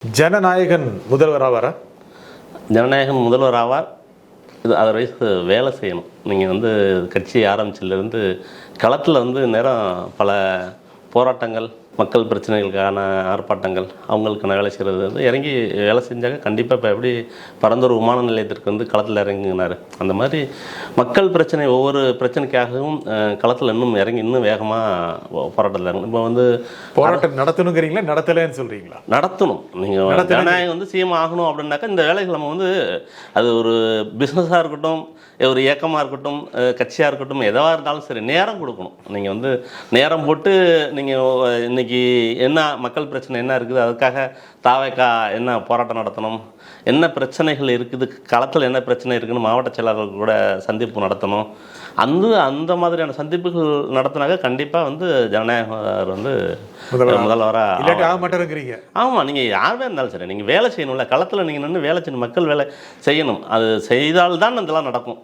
ஜனநாயகன் முதல்வர் ஆவாரா? ஜனநாயகன் முதல்வர் ஆவார். இது அதர்வைஸ் வேலை செய்யணும். நீங்கள் கட்சி ஆரம்பிச்சதுலேருந்து களத்தில் நேரம் பல போராட்டங்கள், மக்கள் பிரச்சனைகளுக்கான ஆர்ப்பாட்டங்கள், அவங்களுக்கான வேலை செய்கிறது இறங்கி வேலை செஞ்சாங்க. கண்டிப்பாக இப்போ எப்படி பரந்தூர் விமான நிலையத்திற்கு களத்தில் இறங்கினார், அந்த மாதிரி மக்கள் பிரச்சனை ஒவ்வொரு பிரச்சனைக்காகவும் களத்தில் இறங்கி இன்னும் வேகமாக போராட்டத்தில் இறங்கணும். இப்போ போராட்டம் நடத்தணுங்கிறீங்களா, நடத்தலைன்னு சொல்கிறீங்களா? நடத்தணும். நீங்கள் ஜனநாயகம் சிஎம் ஆகணும் அப்படின்னாக்கா இந்த வேலைகள் நம்ம அது ஒரு பிஸ்னஸாக இருக்கட்டும், ஒரு இயக்கமாக இருக்கட்டும், கட்சியாக இருக்கட்டும், எதுவாக இருந்தாலும் சரி நேரம் கொடுக்கணும். நீங்கள் நேரம் போட்டு நீங்கள் இன்றைக்கி என்ன மக்கள் பிரச்சனை என்ன இருக்குது, அதுக்காக தாவேக்கா என்ன போராட்டம் நடத்தணும், என்ன பிரச்சனைகள் இருக்குது, களத்தில் என்ன பிரச்சனை இருக்குதுன்னு மாவட்ட செயலாளர்கள் கூட சந்திப்பு நடத்தணும். அந்த மாதிரியான சந்திப்புகள் நடத்தினாக்க கண்டிப்பாக ஜனநாயகர் முதல்வராக ஆக மாட்டேங்கிறீங்க. ஆமாம், நீங்கள் யாருமே இருந்தாலும் சரி நீங்கள் வேலை செய்யணும்ல, களத்தில் நீங்கள் நின்று வேலை செய்யணும், மக்கள் வேலை செய்யணும். அது செய்தால்தான் இதெல்லாம் நடக்கும்.